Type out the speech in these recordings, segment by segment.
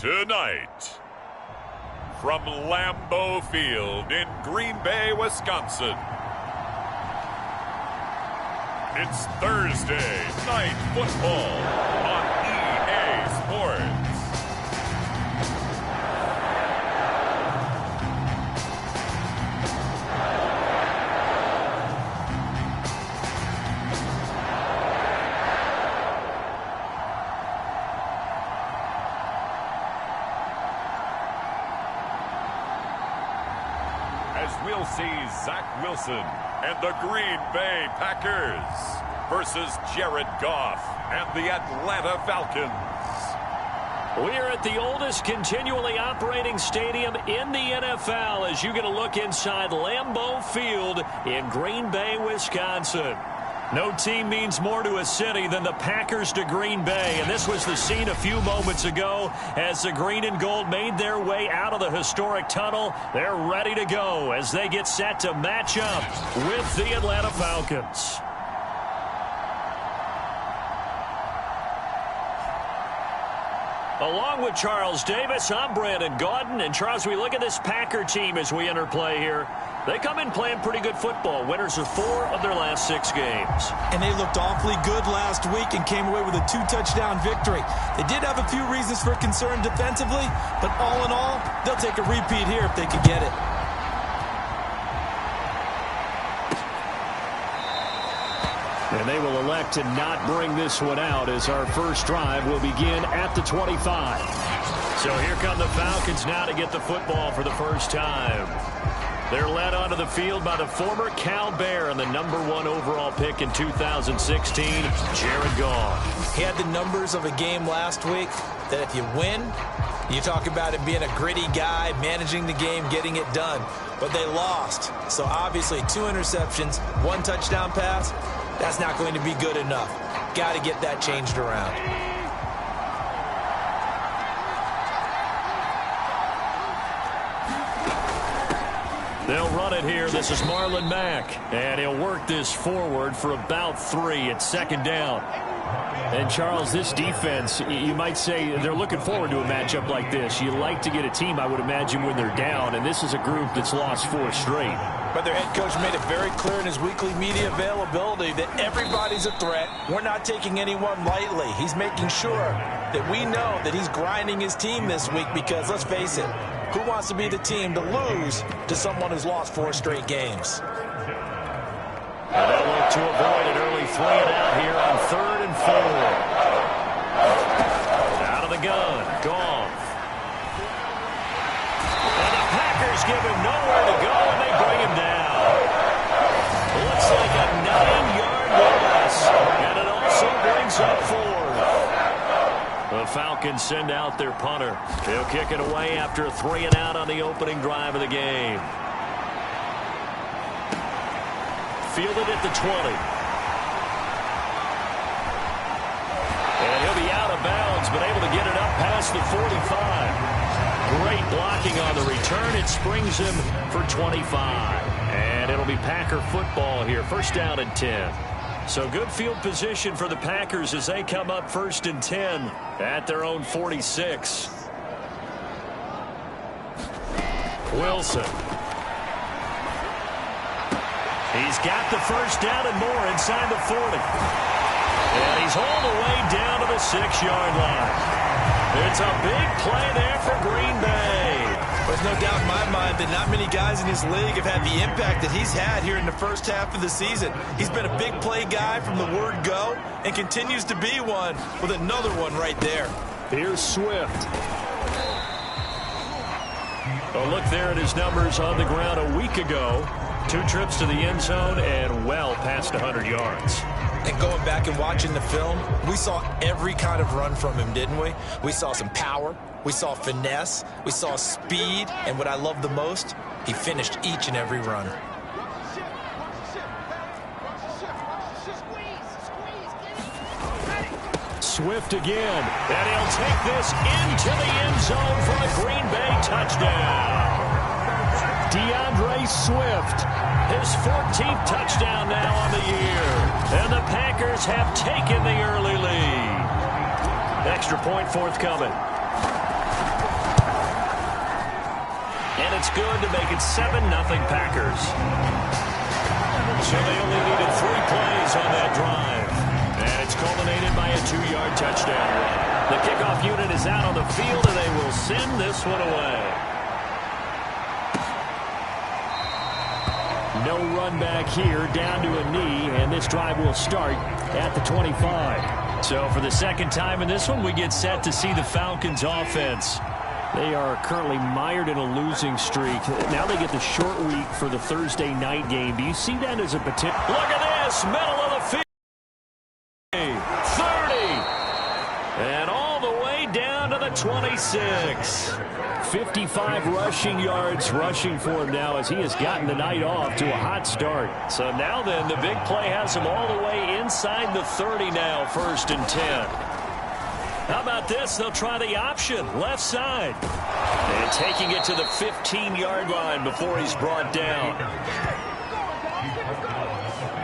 Tonight, from Lambeau Field in Green Bay, Wisconsin, it's Thursday Night Football on EA Sports. We'll see Zach Wilson and the Green Bay Packers versus Jared Goff and the Atlanta Falcons. We are at the oldest continually operating stadium in the NFL as you get a look inside Lambeau Field in Green Bay, Wisconsin. No team means more to a city than the Packers to Green Bay, and this was the scene a few moments ago as the green and gold made their way out of the historic tunnel. They're ready to go as they get set to match up with the Atlanta Falcons. Along with Charles Davis, I'm Brandon Gaudin. And Charles, we look at this Packer team as we enter play here. They come in playing pretty good football. Winners of 4 of their last 6 games. And they looked awfully good last week and came away with a 2-touchdown victory. They did have a few reasons for concern defensively, but all in all, they'll take a repeat here if they can get it. And they will elect to not bring this one out as our first drive will begin at the 25. So here come the Falcons now to get the football for the first time. They're led onto the field by the former Cal Bear and the #1 overall pick in 2016, Jared Goff. He had the numbers of a game last week that if you win, you talk about it being a gritty guy, managing the game, getting it done. But they lost. So obviously 2 interceptions, 1 touchdown pass. That's not going to be good enough. Got to get that changed around. They'll run it here. This is Marlon Mack. And he'll work this forward for about 3 at 2nd down. And, Charles, this defense, you might say they're looking forward to a matchup like this. You like to get a team, I would imagine, when they're down. And this is a group that's lost 4 straight. But their head coach made it very clear in his weekly media availability that everybody's a threat. We're not taking anyone lightly. He's making sure that we know that he's grinding his team this week because, let's face it, who wants to be the team to lose to someone who's lost 4 straight games? And they'll look to avoid an early 3 and out here on 3rd and 4. Out of the gun, Goff. And the Packers give him nowhere to go, and they bring him down. Looks like a 9-yard loss, and it also brings up 4. The Falcons send out their punter. He'll kick it away after a 3 and out on the opening drive of the game. Fielded at the 20. And he'll be out of bounds, but able to get it up past the 45. Great blocking on the return. It springs him for 25. And it'll be Packer football here. 1st down and 10. So good field position for the Packers as they come up 1st and 10 at their own 46. Wilson. He's got the 1st down and more inside the 40. And he's all the way down to the 6-yard line. It's a big play there for Green Bay. There's no doubt in my mind that not many guys in this league have had the impact that he's had here in the first half of the season. He's been a big play guy from the word go and continues to be one with another one right there. Here's Swift. A look there at his numbers on the ground a week ago. 2 trips to the end zone and well past 100 yards. And going back and watching the film, we saw every kind of run from him, didn't we? We saw some power, we saw finesse, we saw speed, and what I love the most, he finished each and every run. Swift again, and he'll take this into the end zone for a Green Bay touchdown. DeAndre Swift, his 14th touchdown now on the year. And the Packers have taken the early lead. Extra point forthcoming. And it's good to make it 7-0 Packers. So they only needed 3 plays on that drive. And it's culminated by a 2-yard touchdown run. The kickoff unit is out on the field, and they will send this one away. No run back here, down to a knee, and this drive will start at the 25. So for the second time in this one, we get set to see the Falcons offense. They are currently mired in a losing streak. Now they get the short week for the Thursday night game. Do you see that as a potential? Look at this, middle of the field. 30. And all the way down to the 26. 55 rushing yards rushing for him now as he has gotten the night off to a hot start. So now then, the big play has him all the way inside the 30 now, 1st and 10. How about this? They'll try the option, left side. And taking it to the 15-yard line before he's brought down.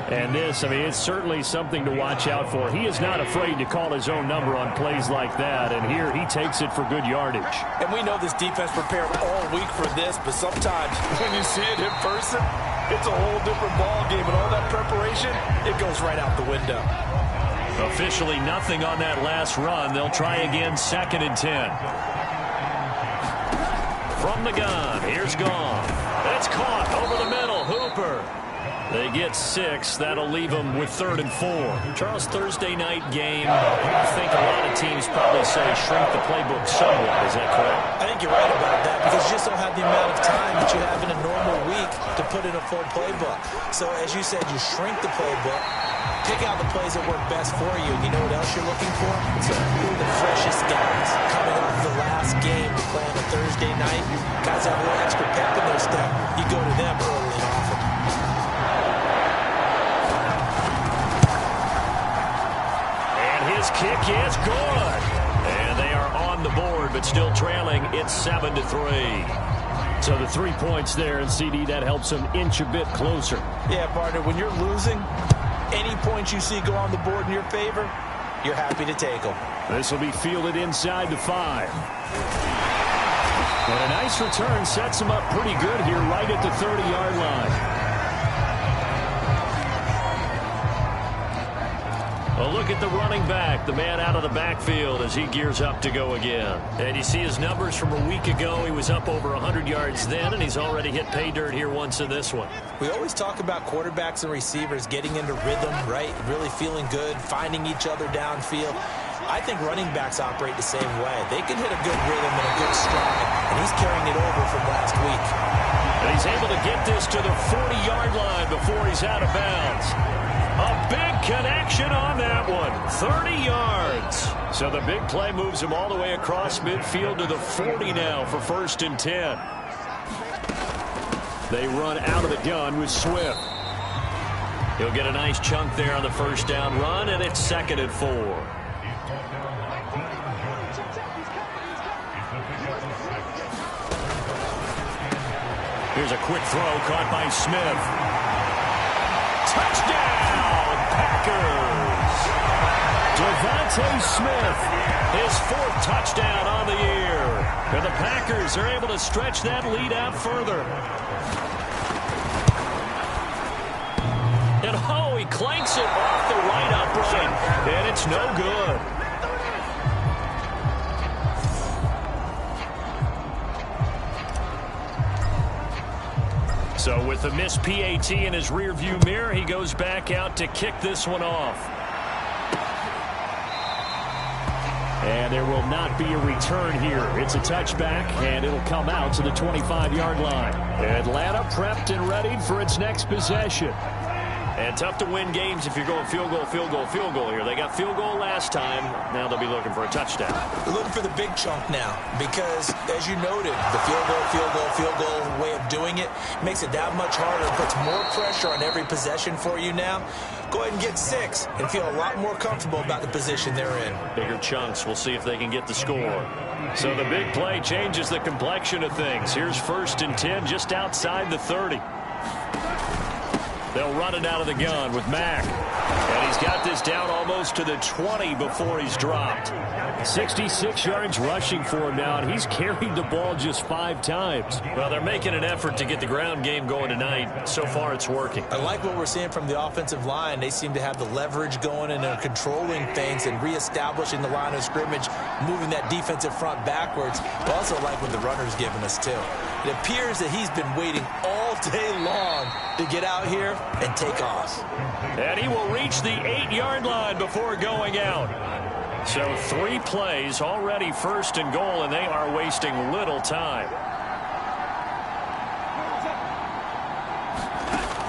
And this, I mean, it's certainly something to watch out for. He is not afraid to call his own number on plays like that. And here he takes it for good yardage. And we know this defense prepared all week for this, but sometimes when you see it in person, it's a whole different ball game. And all that preparation, it goes right out the window. Officially nothing on that last run. They'll try again, 2nd and 10. From the gun, here's Goff. That's caught over the middle. Hooper. They get 6. That'll leave them with 3rd and 4. Charles, Thursday night game. I think a lot of teams probably say shrink the playbook somewhat. Is that correct? I think you're right about that because you just don't have the amount of time that you have in a normal week to put in a full playbook. So as you said, you shrink the playbook. Pick out the plays that work best for you. You know what else you're looking for? Who are the freshest guys coming off the last game to play on a Thursday night? Guys have a little extra pep in their step. You go to them early and often. And his kick is good. And they are on the board, but still trailing. It's 7-3. So the 3 points there, and CD, that helps them inch a bit closer. Yeah, partner, when you're losing, any points you see go on the board in your favor, you're happy to take them. This will be fielded inside the 5. And a nice return sets him up pretty good here right at the 30-yard line. A look at the running back, the man out of the backfield as he gears up to go again. And you see his numbers from a week ago. He was up over 100 yards then, and he's already hit pay dirt here once in this one. We always talk about quarterbacks and receivers getting into rhythm, right? Really feeling good, finding each other downfield. I think running backs operate the same way. They can hit a good rhythm and a good stride, and he's carrying it over from last week. And he's able to get this to the 40-yard line before he's out of bounds. A big connection on that one. 30 yards. So the big play moves him all the way across midfield to the 40 now for 1st and 10. They run out of the gun with Swift. He'll get a nice chunk there on the 1st down run, and it's 2nd and 4. Here's a quick throw caught by Smith. Touchdown, Packers! Devontae Smith, his 4th touchdown on the year. And the Packers are able to stretch that lead out further. And oh, he clanks it off the right upright, and it's no good. So with the missed PAT in his rearview mirror, he goes back out to kick this one off. And there will not be a return here. It's a touchback, and it'll come out to the 25-yard line. Atlanta prepped and ready for its next possession. And tough to win games if you're going field goal, field goal, field goal here. They got field goal last time. Now they'll be looking for a touchdown. They're looking for the big chunk now because, as you noted, the field goal way of doing it makes it that much harder. It puts more pressure on every possession for you now. Go ahead and get 6 and feel a lot more comfortable about the position they're in. Bigger chunks. We'll see if they can get the score. So the big play changes the complexion of things. Here's 1st and 10 just outside the 30. They'll run it out of the gun with Mack. And he's got this down almost to the 20 before he's dropped. 66 yards rushing for him now, and he's carried the ball just 5 times. Well, they're making an effort to get the ground game going tonight. So far, it's working. I like what we're seeing from the offensive line. They seem to have the leverage going, and they're controlling things and reestablishing the line of scrimmage, moving that defensive front backwards. I also like what the runner's giving us, too. It appears that he's been waiting all day long to get out here and take off. And he will reach the 8-yard line before going out. So 3 plays, already first and goal, and they are wasting little time.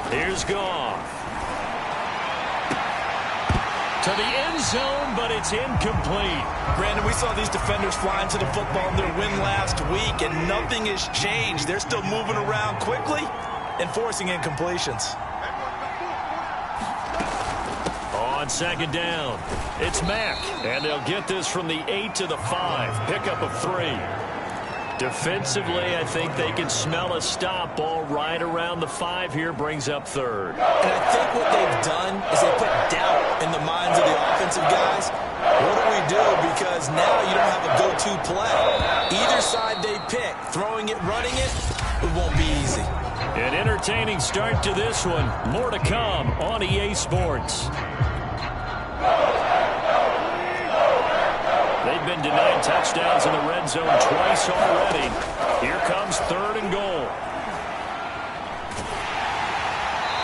Here's Goff. To the end zone, but it's incomplete. Brandon, we saw these defenders flying to the football in their win last week, and nothing has changed. They're still moving around quickly and forcing incompletions. On second down, it's Mack, and they'll get this from the 8 to the 5. Pickup of 3. Defensively, I think they can smell a stop. Ball right around the 5 here, brings up 3rd. And I think what they've done is they put doubt in the minds of the offensive guys. What do we do? Because now you don't have a go-to play. Either side they pick, throwing it, running it, it won't be easy. An entertaining start to this one. More to come on EA Sports. They've been denied touchdowns in the red zone twice already. Here comes 3rd and goal.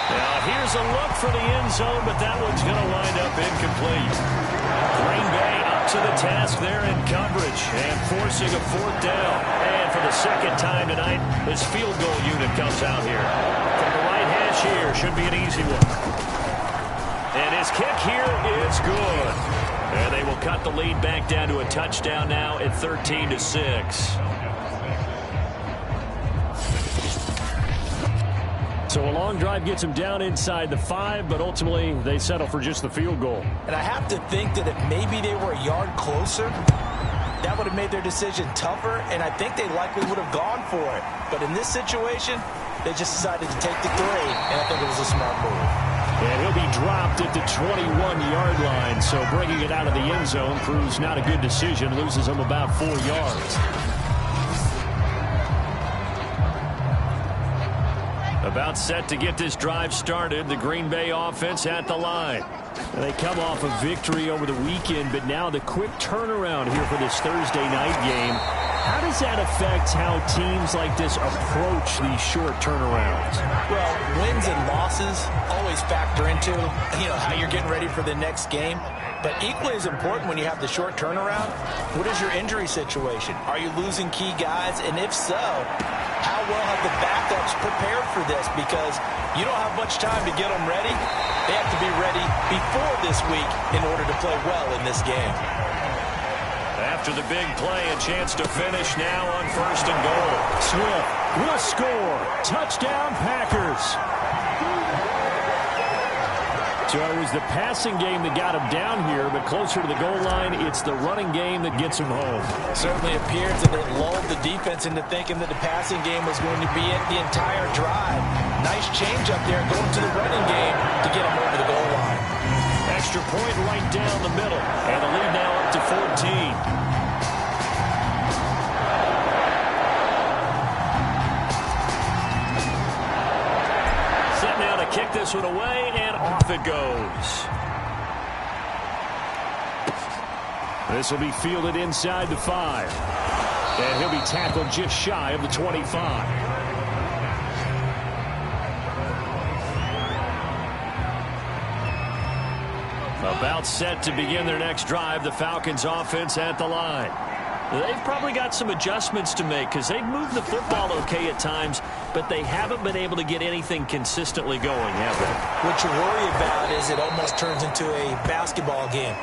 Now here's a look for the end zone, but that one's going to wind up incomplete. Green Bay up to the task there in coverage and forcing a 4th down. And for the 2nd time tonight, this field goal unit comes out here. From the right hash here, should be an easy one. And his kick here is good. And they will cut the lead back down to a touchdown now at 13-6. So a long drive gets them down inside the 5, but ultimately they settle for just the field goal. And I have to think that if maybe they were a yard closer, that would have made their decision tougher, and I think they likely would have gone for it. But in this situation, they just decided to take the 3, and I think it was a smart move. And he'll be dropped at the 21-yard line, so bringing it out of the end zone proves not a good decision. Loses him about 4 yards. About set to get this drive started, the Green Bay offense at the line. And they come off a victory over the weekend, but now the quick turnaround here for this Thursday night game. How does that affect how teams like this approach these short turnarounds? Well, wins and losses always factor into, how you're getting ready for the next game. But equally as important when you have the short turnaround, what is your injury situation? Are you losing key guys? And if so, how well have the backups prepared for this? Because you don't have much time to get them ready. They have to be ready before this week in order to play well in this game. After the big play, a chance to finish now on 1st and goal. Swift will score. Touchdown, Packers. So it was the passing game that got him down here, but closer to the goal line, it's the running game that gets him home. Certainly appears that it lulled the defense into thinking that the passing game was going to be it the entire drive. Nice change up there going to the running game to get him over the goal line. Extra point right down the middle, and the lead now up to 14. Kick this one away, and off it goes. This will be fielded inside the 5. And he'll be tackled just shy of the 25. About set to begin their next drive, the Falcons offense at the line. They've probably got some adjustments to make because they've moved the football okay at times, but they haven't been able to get anything consistently going, have they? What you worry about is it almost turns into a basketball game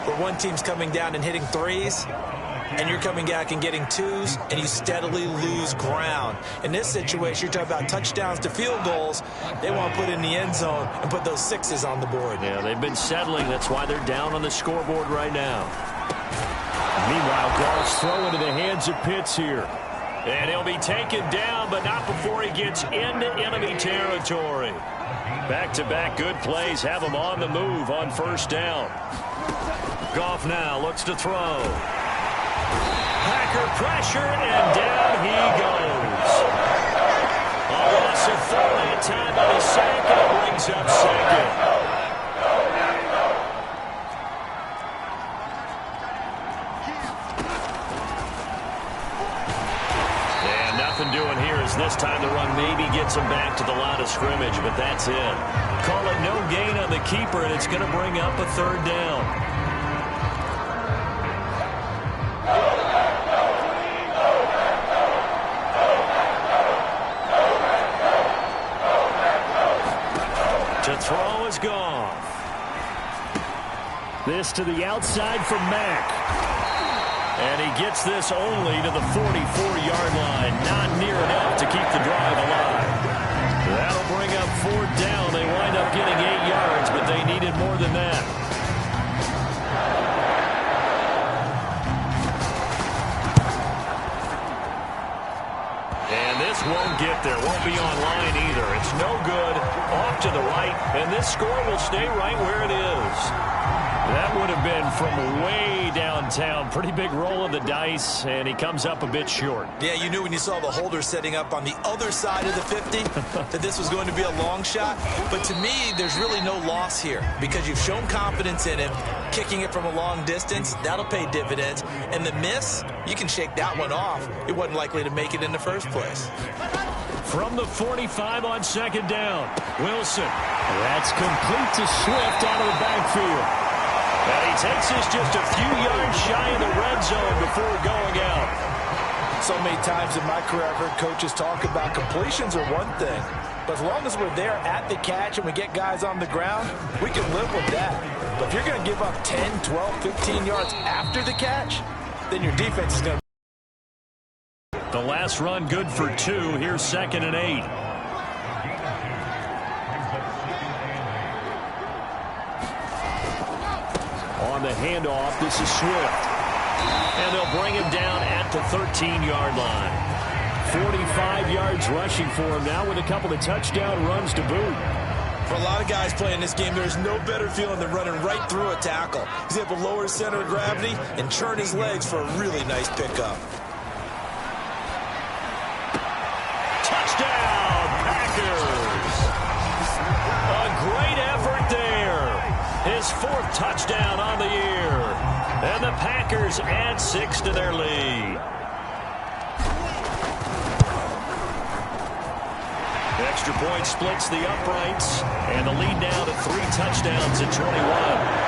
where one team's coming down and hitting 3s, and you're coming back and getting 2s, and you steadily lose ground. In this situation, you're talking about touchdowns to field goals. They want to put in the end zone and put those 6s on the board. Yeah, they've been settling. That's why they're down on the scoreboard right now. Meanwhile, Goff's throw into the hands of Pitts here. And he'll be taken down, but not before he gets into enemy territory. Back-to-back good plays have him on the move on first down. Goff now looks to throw. Packer pressure, and down he goes. A loss of 4 that time on his sack, and it brings up second. And nothing doing here as this time the run maybe gets him back to the line of scrimmage, but that's it. Call it no gain on the keeper, and it's going to bring up a third down. To throw is Goff. This to the outside for Mack. And he gets this only to the 44-yard line. Not near enough to keep the drive alive. That'll bring up fourth down. They wind up getting 8 yards, but they needed more than that. And this won't get there. Won't be online either. It's no good. Off to the right, and this score will stay right where it is. That would have been from way downtown. Pretty big roll of the dice, and he comes up a bit short. Yeah, you knew when you saw the holder setting up on the other side of the 50 that this was going to be a long shot. But to me, there's really no loss here because you've shown confidence in him. Kicking it from a long distance, that'll pay dividends. And the miss, you can shake that one off. It wasn't likely to make it in the first place. From the 45 on second down, Wilson. That's complete to Swift out of the backfield. And he takes us just a few yards shy of the red zone before going out. So many times in my career, I've heard coaches talk about completions are one thing. But as long as we're there at the catch and we get guys on the ground, we can live with that. But if you're going to give up 10, 12, 15 yards after the catch, then your defense is going to... The last run good for 2. Here's 2nd and 8. On the handoff, this is Swift. And they'll bring him down at the 13-yard line. 45 yards rushing for him now with a couple of touchdown runs to boot. For a lot of guys playing this game, there's no better feeling than running right through a tackle. He's able to lower his center of gravity and turn his legs for a really nice pickup. Touchdown, Packers! A great effort there. His 4th touchdown on the year. And the Packers add 6 to their lead. The extra point splits the uprights. And the lead now to 3 touchdowns at 21.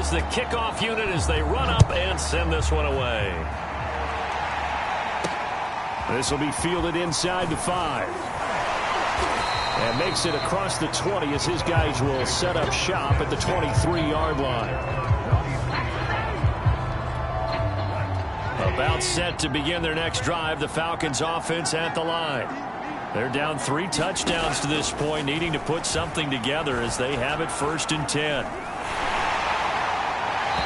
The kickoff unit as they run up and send this one away. This will be fielded inside the 5. And makes it across the 20 as his guys will set up shop at the 23-yard line. About set to begin their next drive, the Falcons offense at the line. They're down 3 touchdowns to this point, needing to put something together as they have it 1st and 10.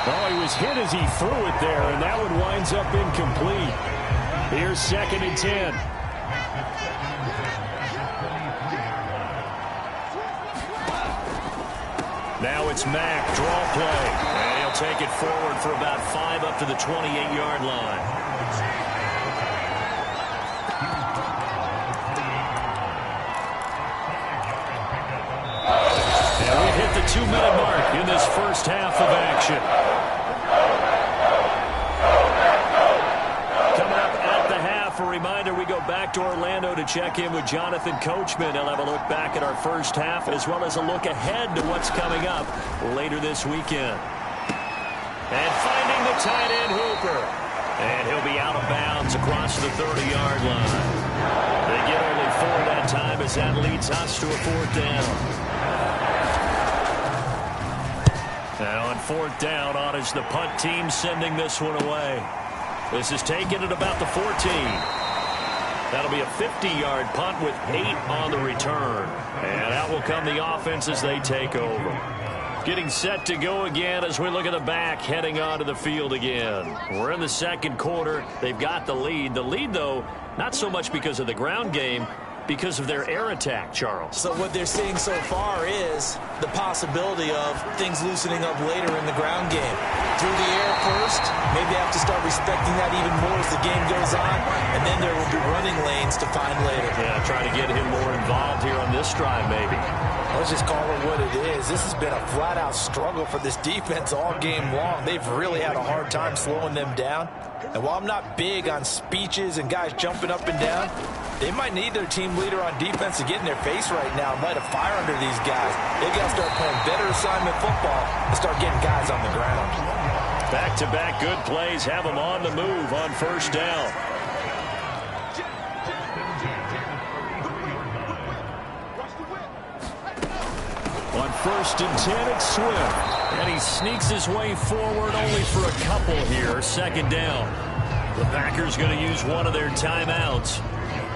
Oh, he was hit as he threw it there, and that one winds up incomplete. Here's 2nd and 10. Now it's Mack, draw play. And he'll take it forward for about 5 up to the 28-yard line. And we've hit the 2-minute mark in this first half of action. Coming up at the half, a reminder we go back to Orlando to check in with Jonathan Coachman. He'll have a look back at our first half as well as a look ahead to what's coming up later this weekend. And finding the tight end Hooper. And he'll be out of bounds across the 30-yard line. They get only 4 that time as that leads us to a 4th down. And on 4th down, on is the punt team sending this one away. This is taken at about the 14. That'll be a 50-yard punt with 8 on the return. And out will come the offense as they take over. Getting set to go again as we look at the back, heading onto the field again. We're in the second quarter. They've got the lead. The lead, though, not so much because of the ground game, because of their air attack, Charles. So what they're seeing so far is the possibility of things loosening up later in the ground game. Through the air first, maybe they have to start respecting that even more as the game goes on, and then there will be running lanes to find later. Yeah, try to get him more involved here on this drive, maybe. Let's just call it what it is. This has been a flat-out struggle for this defense all game long. They've really had a hard time slowing them down. And while I'm not big on speeches and guys jumping up and down, they might need their team leader on defense to get in their face right now and light a fire under these guys. They got to start playing better assignment football and start getting guys on the ground. Back-to-back good plays have them on the move on first down. On 1st and 10, it's Swift. And he sneaks his way forward only for a couple here. Second down. The Packers going to use one of their timeouts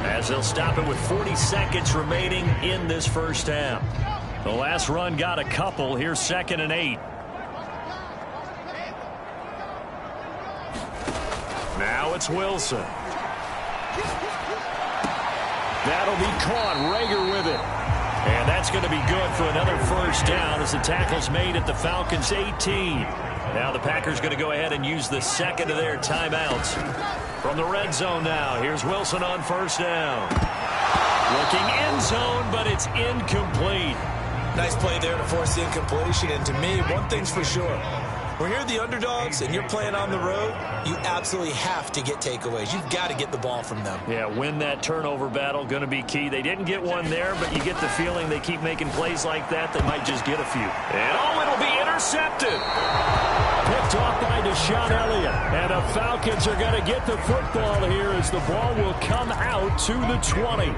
as they'll stop it with 40 seconds remaining in this first half. The last run got a couple. Here's 2nd and 8. Now it's Wilson. That'll be caught. Rager with it. And that's going to be good for another first down as the tackle's made at the Falcons' 18. Now the Packers going to go ahead and use the second of their timeouts. From the red zone now, here's Wilson on first down. Looking end zone, but it's incomplete. Nice play there to force the incompletion. And to me, one thing's for sure. When you're the underdogs and you're playing on the road, you absolutely have to get takeaways. You've got to get the ball from them. Yeah, win that turnover battle, going to be key. They didn't get one there, but you get the feeling they keep making plays like that, they might just get a few. And it'll be intercepted. Picked off by Deshaun Elliott. And the Falcons are going to get the football here as the ball will come out to the 20.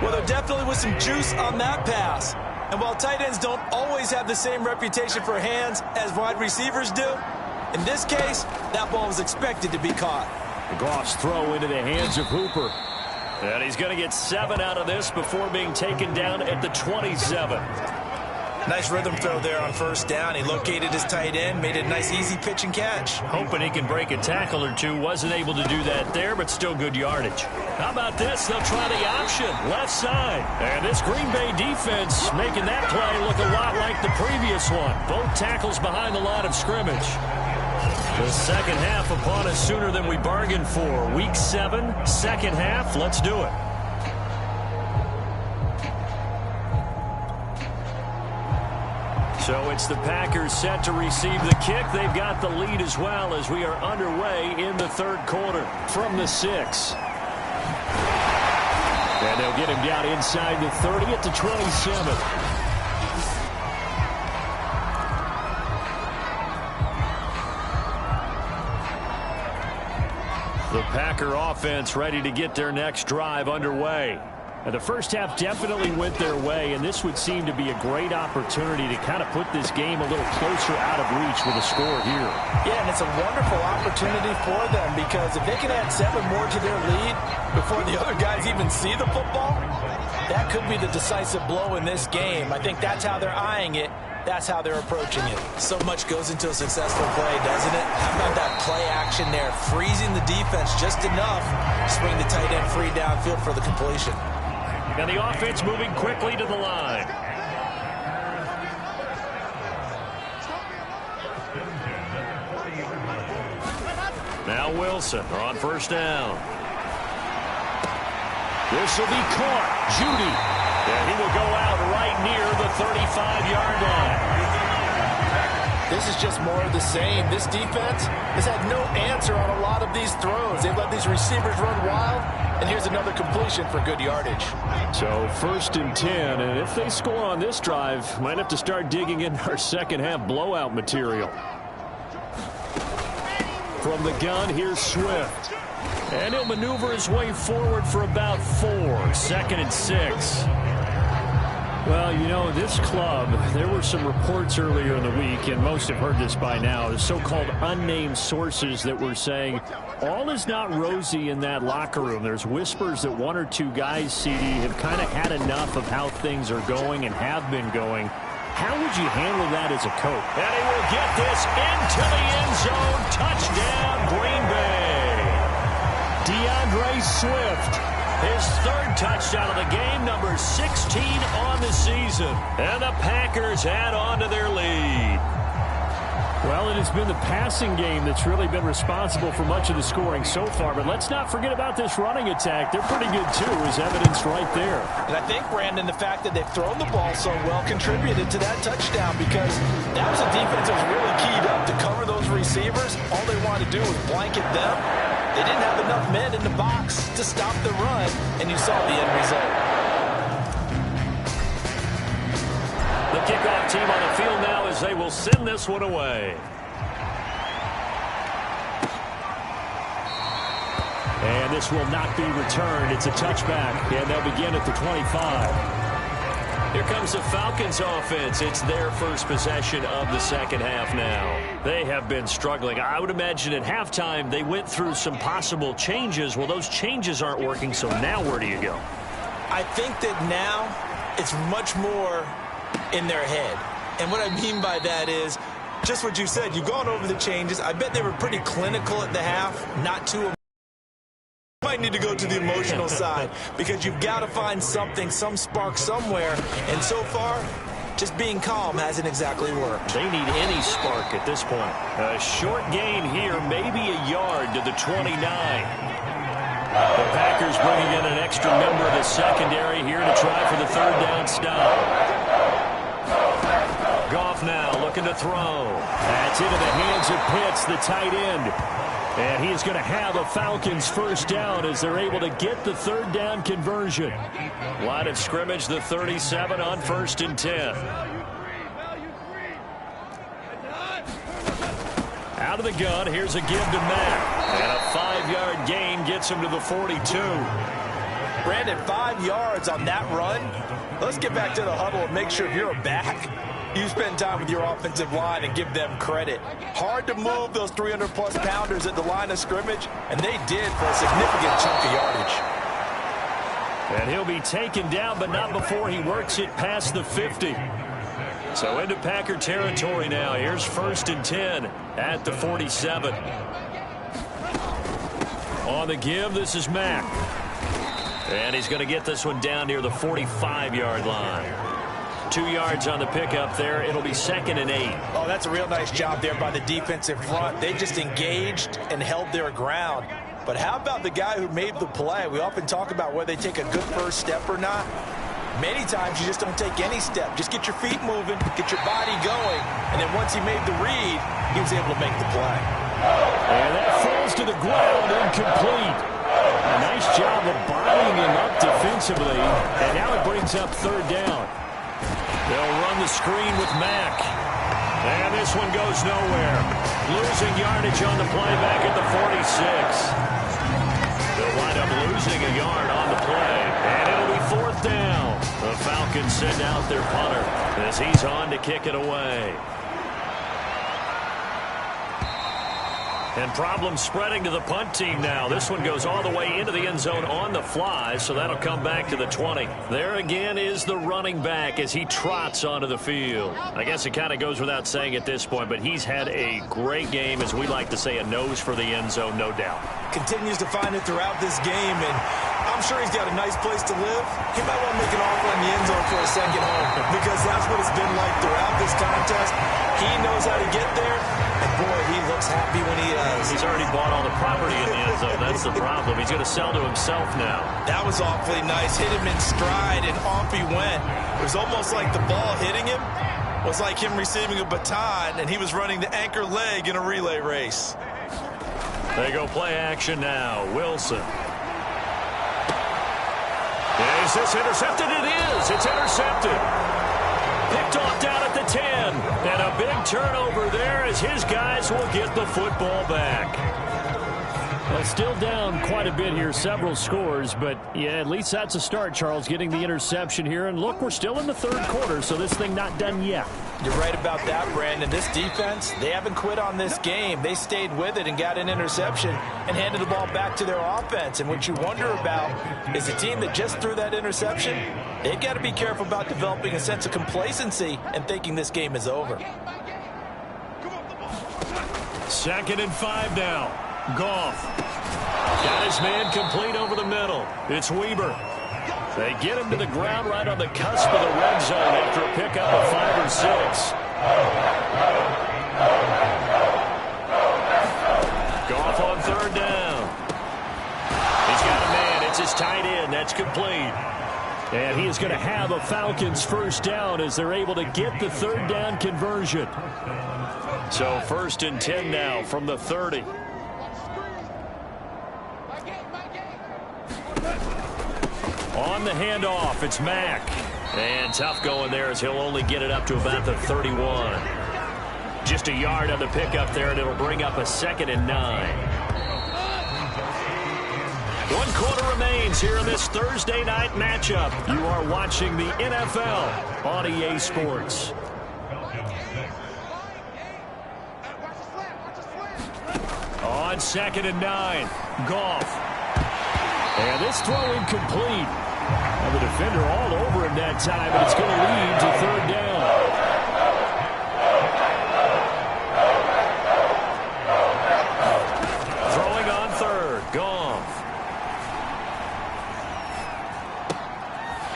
Well, there definitely was some juice on that pass. And while tight ends don't always have the same reputation for hands as wide receivers do, in this case, that ball was expected to be caught. The Goff's throw into the hands of Hooper. And he's going to get 7 out of this before being taken down at the 27. Nice rhythm throw there on first down. He located his tight end, made a nice easy pitch and catch. Hoping he can break a tackle or two. Wasn't able to do that there, but still good yardage. How about this? They'll try the option, left side. And this Green Bay defense making that play look a lot like the previous one. Both tackles behind the line of scrimmage. The second half upon us sooner than we bargained for. Week 7, second half. Let's do it. So it's the Packers set to receive the kick. They've got the lead as well as we are underway in the third quarter from the 6. And they'll get him down inside the 30 at the 27. The Packer offense ready to get their next drive underway. And the first half definitely went their way, and this would seem to be a great opportunity to kind of put this game a little closer out of reach with a score here. Yeah, and it's a wonderful opportunity for them because if they can add 7 more to their lead before the other guys even see the football, that could be the decisive blow in this game. I think that's how they're eyeing it. That's how they're approaching it. So much goes into a successful play, doesn't it? How about that play action there? Freezing the defense just enough to swing the tight end free downfield for the completion. And the offense moving quickly to the line. Now Wilson on first down. This will be caught. Judy. And he will go out right near the 35-yard line. This is just more of the same. This defense has had no answer on a lot of these throws. They've let these receivers run wild, and here's another completion for good yardage. So 1st and 10, and if they score on this drive, might have to start digging in our second half blowout material. From the gun, here's Swift. And he'll maneuver his way forward for about 4. 2nd and 6. Well, you know, this club, there were some reports earlier in the week, and most have heard this by now, the so-called unnamed sources that were saying all is not rosy in that locker room. There's whispers that one or two guys, CD, have kind of had enough of how things are going and have been going. How would you handle that as a coach? And he will get this into the end zone. Touchdown, Green Bay. DeAndre Swift. His third touchdown of the game, number 16 on the season. And the Packers add on to their lead. Well, it has been the passing game that's really been responsible for much of the scoring so far. But let's not forget about this running attack. They're pretty good, too, as evidenced right there. And I think, Brandon, the fact that they've thrown the ball so well contributed to that touchdown, because that was a defense that was really keyed up to cover those receivers. All they wanted to do was blanket them. They didn't have enough men in the box to stop the run, and you saw the end result. The kickoff team on the field now as they will send this one away. And this will not be returned. It's a touchback, and they'll begin at the 25. Here comes the Falcons offense. It's their first possession of the second half now. They have been struggling. I would imagine at halftime they went through some possible changes. Well, those changes aren't working, so now where do you go? I think that now it's much more in their head. And what I mean by that is just what you said. You've gone over the changes. I bet they were pretty clinical at the half, not too might need to go to the emotional side, because you've got to find something, some spark somewhere, and so far just being calm hasn't exactly worked. They need any spark at this point. A short gain here, maybe a yard to the 29. The Packers bringing in an extra member of the secondary here to try for the third down stop. Goff now looking to throw. That's into the hands of Pitts, the tight end. And he's going to have a Falcons first down as they're able to get the third down conversion. Line of scrimmage, the 37 on 1st and 10. Out of the gun, here's a give to Mack. And a 5-yard gain gets him to the 42. Brandon, 5 yards on that run. Let's get back to the huddle and make sure if you're a back, you spend time with your offensive line and give them credit. Hard to move those 300-plus pounders at the line of scrimmage, and they did for a significant chunk of yardage. And he'll be taken down, but not before he works it past the 50. So into Packer territory now. Here's 1st and 10 at the 47. On the give, this is Mack. And he's going to get this one down near the 45-yard line. 2 yards on the pickup there. It'll be 2nd and 8. Oh, that's a real nice job there by the defensive front. They just engaged and held their ground. But how about the guy who made the play? We often talk about whether they take a good first step or not. Many times you just don't take any step. Just get your feet moving, get your body going, and then once he made the read, he was able to make the play. And that falls to the ground, incomplete. A nice job of bodying him up defensively, and now it brings up third down. They'll run the screen with Mack. And this one goes nowhere. Losing yardage on the play back at the 46. They'll wind up losing a yard on the play. And it'll be 4th down. The Falcons send out their punter as he's on to kick it away. And problems spreading to the punt team now. This one goes all the way into the end zone on the fly, so that'll come back to the 20. There again is the running back as he trots onto the field. I guess it kind of goes without saying at this point, but he's had a great game, as we like to say, a nose for the end zone, no doubt. Continues to find it throughout this game, and I'm sure he's got a nice place to live. He might want to make an offer in the end zone for a second home, because that's what it's been like throughout this contest. He knows how to get there, and boy, he looks happy when he does. He's already bought all the property in the end zone. That's the problem. He's going to sell to himself now. That was awfully nice. Hit him in stride, and off he went. It was almost like the ball hitting him was like him receiving a baton, and he was running the anchor leg in a relay race. They go play action now. Wilson. Is this intercepted? It is. It's intercepted. Picked off down at the 10. And a big turnover there as his guys will get the football back. Well, still down quite a bit here, several scores, but yeah, at least that's a start, Charles, getting the interception here. And look, we're still in the third quarter, so this thing not done yet. You're right about that, Brandon. This defense, they haven't quit on this game. They stayed with it and got an interception and handed the ball back to their offense. And what you wonder about is a team that just threw that interception, they've got to be careful about developing a sense of complacency and thinking this game is over. 2nd and 5 now. Goff. Got his man complete over the middle. It's Weber. They get him to the ground right on the cusp of the red zone after a pickup of 5 or 6. Goff on 3rd down. He's got a man. It's his tight end. That's complete. And he is going to have a Falcons 1st down as they're able to get the 3rd down conversion. So 1st and 10 now from the 30. On the handoff, it's Mack. And tough going there as he'll only get it up to about the 31. Just a yard on the pickup there, and it'll bring up a 2nd and 9. 1 quarter remains here in this Thursday night matchup. You are watching the NFL on EA Sports. On 2nd and 9, Goff. And this throw incomplete. And the defender all over him that time, but it's going to lead to 3rd down. Throwing on 3rd, Goff.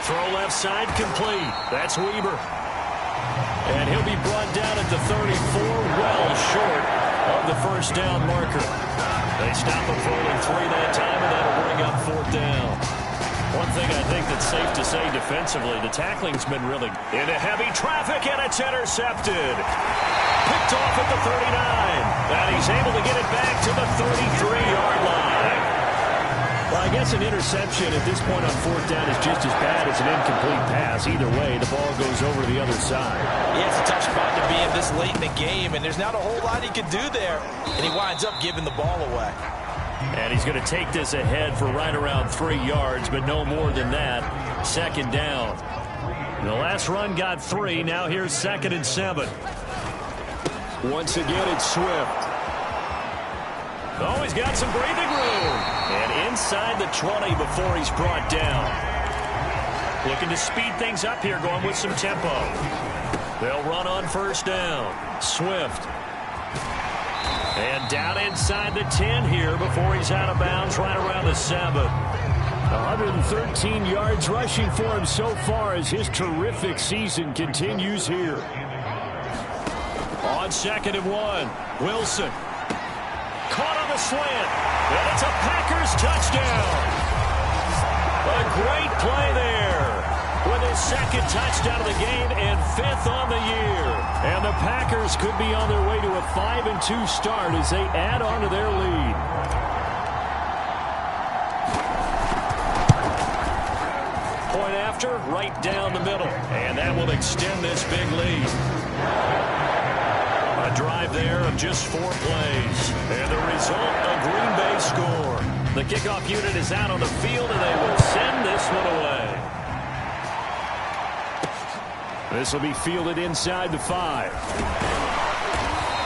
Throw left side complete. That's Weber. And he'll be brought down at the 34, well short of the 1st down marker. They stop him for only 3 that time, and that'll bring up 4th down. One thing I think that's safe to say defensively, the tackling's been really into heavy traffic, and it's intercepted. Picked off at the 39, and he's able to get it back to the 33-yard line. Well, I guess an interception at this point on 4th down is just as bad as an incomplete pass. Either way, the ball goes over to the other side. Yeah, it's a tough spot to be in this late in the game, and there's not a whole lot he can do there. And he winds up giving the ball away. And he's going to take this ahead for right around 3 yards, but no more than that. 2nd down. The last run got 3. Now here's 2nd and 7. Once again, it's Swift. Oh, he's got some breathing room. And inside the 20 before he's brought down. Looking to speed things up here, going with some tempo. They'll run on 1st down. Swift. And down inside the 10 here before he's out of bounds right around the 7. 113 yards rushing for him so far as his terrific season continues here. On 2nd and 1, Wilson. Caught on the slant. And it's a Packers touchdown. A great play there. With his 2nd touchdown of the game and 5th on the year. And the Packers could be on their way to a 5-2 start as they add on to their lead. Point after, right down the middle. And that will extend this big lead. A drive there of just 4 plays. And the result, a Green Bay score. The kickoff unit is out on the field, and they will send this one away. This will be fielded inside the 5.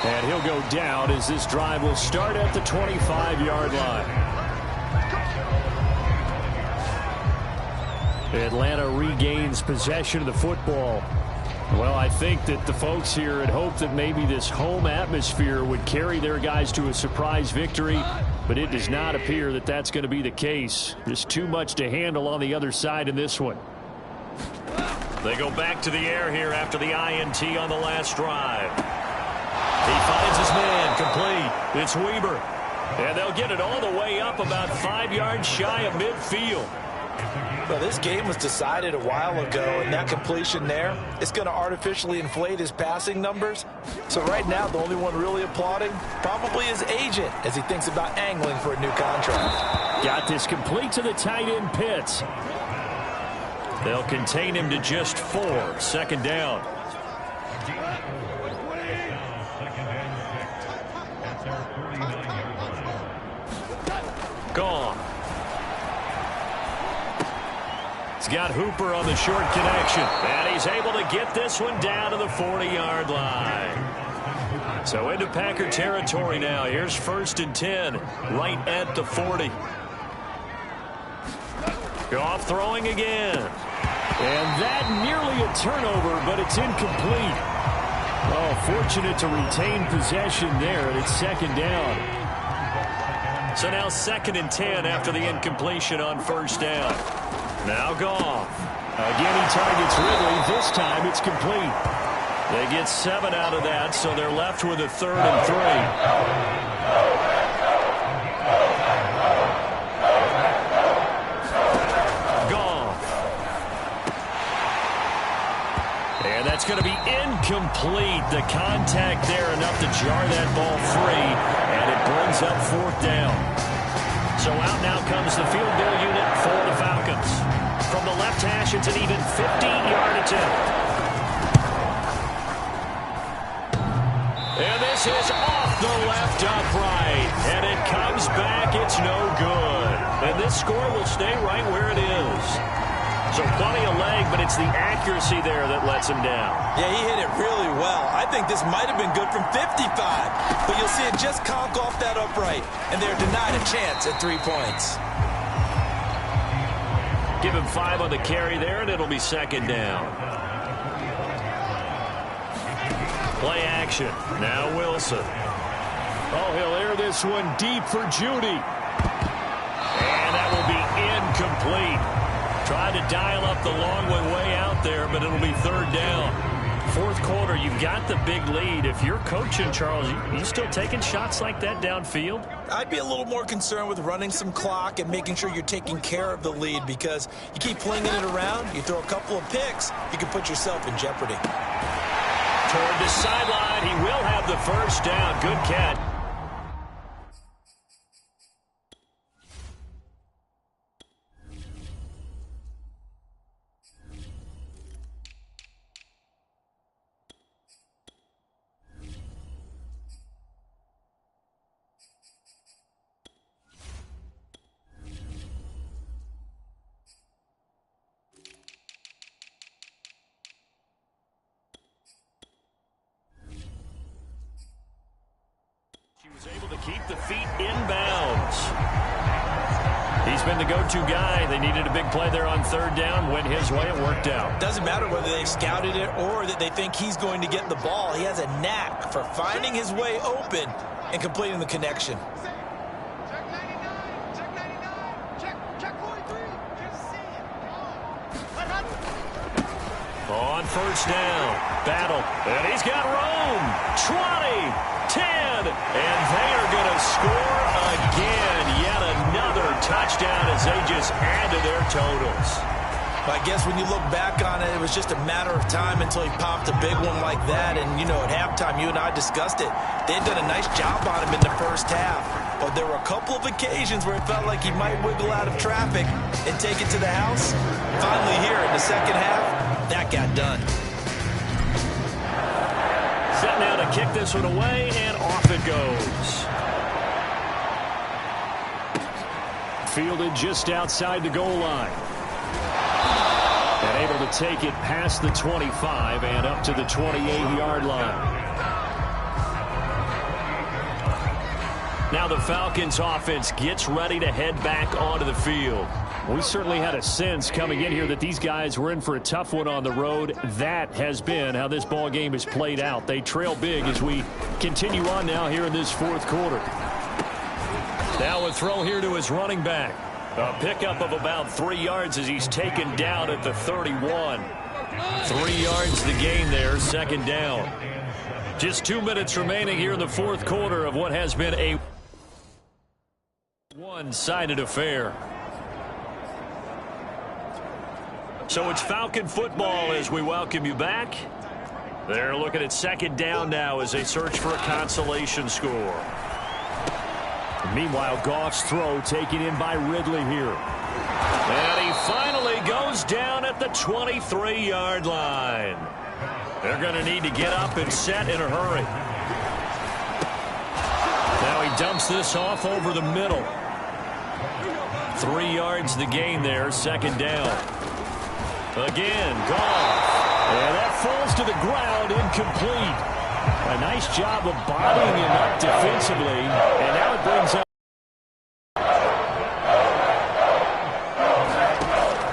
And he'll go down as this drive will start at the 25-yard line. Atlanta regains possession of the football. Well, I think that the folks here had hoped that maybe this home atmosphere would carry their guys to a surprise victory, but it does not appear that that's going to be the case. Just too much to handle on the other side in this one. They go back to the air here after the INT on the last drive. He finds his man complete. It's Weber. And they'll get it all the way up about 5 yards shy of midfield. Well, this game was decided a while ago, and that completion there, it's going to artificially inflate his passing numbers. So right now, the only one really applauding probably his agent as he thinks about angling for a new contract. Got this complete to the tight end Pitts. They'll contain him to just 4. 2nd down. He's got Hooper on the short connection. And he's able to get this one down to the 40-yard line. So into Packer territory now. Here's 1st and 10, right at the 40. Goff throwing again. And that nearly a turnover, but it's incomplete. Oh, fortunate to retain possession there, and it's 2nd down. So now 2nd and 10 after the incompletion on 1st down. Now Goff. Again, he targets Ridley. This time it's complete. They get 7 out of that, so they're left with a 3rd and 3. That's going to be incomplete. The contact there enough to jar that ball free, and it brings up 4th down. So out now comes the field goal unit for the Falcons. From the left hash, it's an even 15-yard attempt. And this is off the left upright, and it comes back. It's no good. And this score will stay right where it is. So plenty of leg, but it's the accuracy there that lets him down. Yeah, he hit it really well. I think this might have been good from 55. But you'll see it just conk off that upright. And they're denied a chance at 3 points. Give him 5 on the carry there, and it'll be 2nd down. Play action. Now Wilson. Oh, he'll air this one deep for Judy. And that will be incomplete. Tried to dial up the long one way out there, but it'll be 3rd down. 4th quarter, you've got the big lead. If you're coaching, Charles, you still taking shots like that downfield? I'd be a little more concerned with running some clock and making sure you're taking care of the lead, because you keep flinging it around, you throw a couple of picks, you can put yourself in jeopardy. Toward the sideline, he will have the 1st down. Good catch. Able to keep the feet inbounds. He's been the go-to guy. They needed a big play there on 3rd down. Went his way. It worked out. Doesn't matter whether they scouted it or that they think he's going to get the ball. He has a knack for finding his way open and completing the connection. On 1st down. Battle. And he's got Rome. 20. 10, and they are going to score again. Yet another touchdown as they just add to their totals. I guess when you look back on it, it was just a matter of time until he popped a big one like that. And, you know, at halftime, you and I discussed it. They had done a nice job on him in the 1st half. But there were a couple of occasions where it felt like he might wiggle out of traffic and take it to the house. Finally here in the 2nd half, that got done. Set now to kick this one away, and off it goes. Fielded just outside the goal line. And able to take it past the 25 and up to the 28-yard line. Now the Falcons offense gets ready to head back onto the field. We certainly had a sense coming in here that these guys were in for a tough one on the road. That has been how this ball game has played out. They trail big as we continue on now here in this 4th quarter. Now a throw here to his running back. A pickup of about 3 yards as he's taken down at the 31. 3 yards the gain there, 2nd down. Just 2 minutes remaining here in the 4th quarter of what has been a one-sided affair. So it's Falcon football as we welcome you back. They're looking at 2nd down now as they search for a consolation score. Meanwhile, Goff's throw taken in by Ridley here. And he finally goes down at the 23-yard line. They're going to need to get up and set in a hurry. Now he dumps this off over the middle. 3 yards the gain there, 2nd down. Again, Goff. And that falls to the ground, incomplete. A nice job of bodying him up defensively. And now it brings up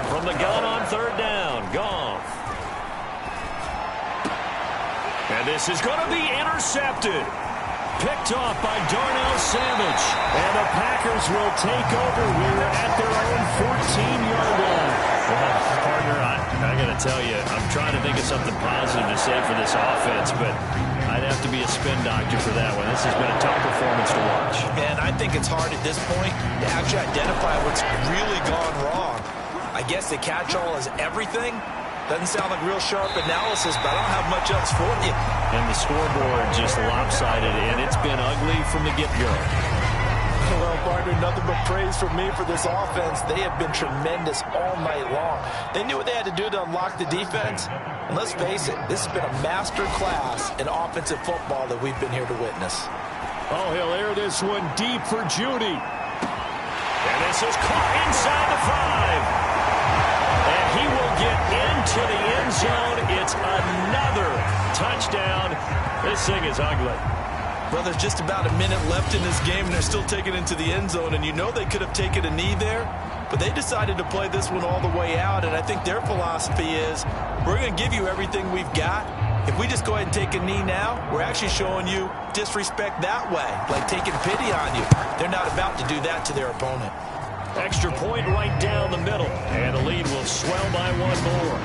from the gun on third down, Goff. And this is going to be intercepted. Picked off by Darnell Savage. And the Packers will take over. We're at their own 14-yard line. Well, partner, I got to tell you, I'm trying to think of something positive to say for this offense, but I'd have to be a spin doctor for that one. This has been a tough performance to watch. And I think it's hard at this point to actually identify what's really gone wrong. I guess the catch-all is everything. Doesn't sound like real sharp analysis, but I don't have much else for you. And the scoreboard just lopsided, and it's been ugly from the get-go. Well, partner, nothing but praise from me for this offense. They have been tremendous all night long. They knew what they had to do to unlock the defense. And let's face it, this has been a master class in offensive football that we've been here to witness. Oh, he'll air this one deep for Judy. And this is caught inside the 5. And he will get into the end zone. It's another touchdown. This thing is ugly. Well, there's just about a minute left in this game, and they're still taking it into the end zone. And you know they could have taken a knee there, but they decided to play this one all the way out. And I think their philosophy is, we're going to give you everything we've got. If we just go ahead and take a knee now, we're actually showing you disrespect that way, like taking pity on you. They're not about to do that to their opponent. Extra point right down the middle. And the lead will swell by one more.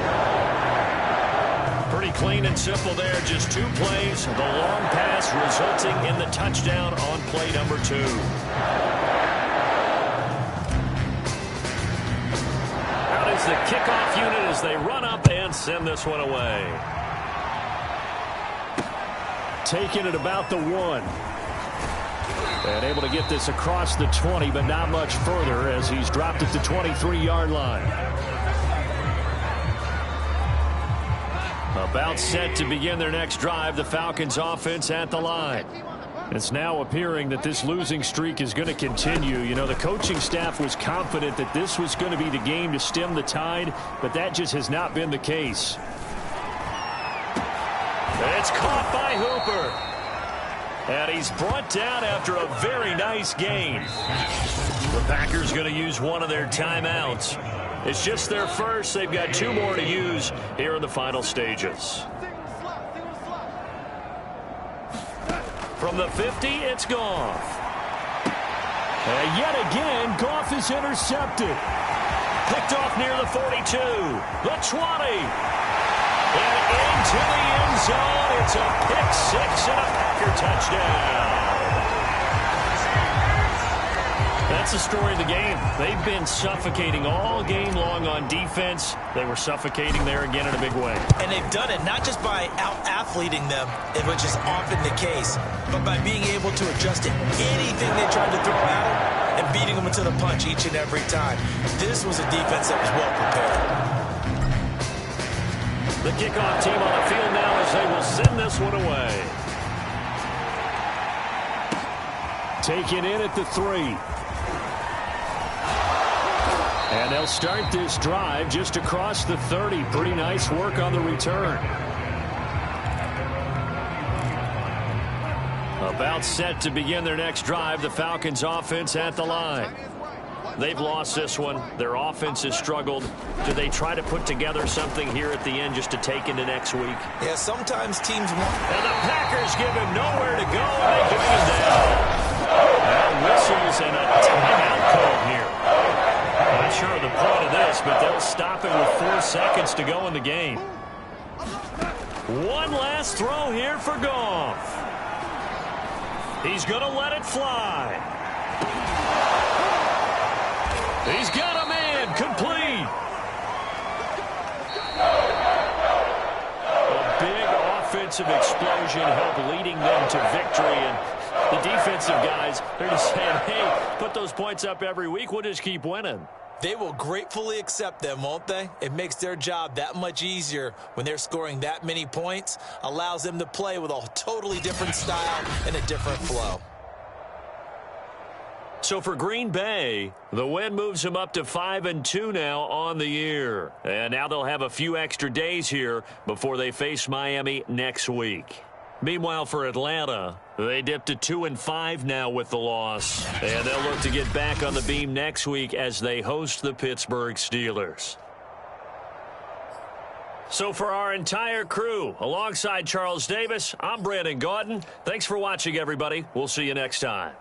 Pretty clean and simple there. Just 2 plays. The long pass resulting in the touchdown on play number 2. Out is the kickoff unit as they run up and send this one away. Taking it about the 1. And able to get this across the 20, but not much further as he's dropped it to 23-yard line. About set to begin their next drive, the Falcons offense at the line. It's now appearing that this losing streak is going to continue. You know, the coaching staff was confident that this was going to be the game to stem the tide, but that just has not been the case. It's caught by Hooper. And he's brought down after a very nice gain. The Packers going to use one of their timeouts. It's just their first. They've got 2 more to use here in the final stages. From the 50, it's Goff. And yet again, Goff is intercepted. Picked off near the 42, the 20. And into the end zone. It's a pick-6 and a Packer touchdown. That's the story of the game. They've been suffocating all game long on defense. They were suffocating there again in a big way. And they've done it not just by out-athleting them, which is often the case, but by being able to adjust to anything they tried to throw at them and beating them into the punch each and every time. This was a defense that was well prepared. The kickoff team on the field now as they will send this one away. Taken in at the 3. And they'll start this drive just across the 30. Pretty nice work on the return. About set to begin their next drive, the Falcons offense at the line. They've lost this one. Their offense has struggled. Do they try to put together something here at the end just to take into next week? Yeah, sometimes teams want... And the Packers give him nowhere to go, and they bring him down. Now whistles and a timeout call here. Not sure of the point of this, but they'll stop it with 4 seconds to go in the game. One last throw here for Goff. He's going to let it fly. He's got a man, complete. A big offensive explosion helped leading them to victory. And the defensive guys, they're just saying, hey, put those points up every week. We'll just keep winning. They will gratefully accept them, won't they? It makes their job that much easier when they're scoring that many points. Allows them to play with a totally different style and a different flow. So for Green Bay, the win moves them up to 5-2 now on the year. And now they'll have a few extra days here before they face Miami next week. Meanwhile, for Atlanta, they dipped to 2-5 now with the loss. And they'll look to get back on the beam next week as they host the Pittsburgh Steelers. So for our entire crew, alongside Charles Davis, I'm Brandon Gaudin. Thanks for watching, everybody. We'll see you next time.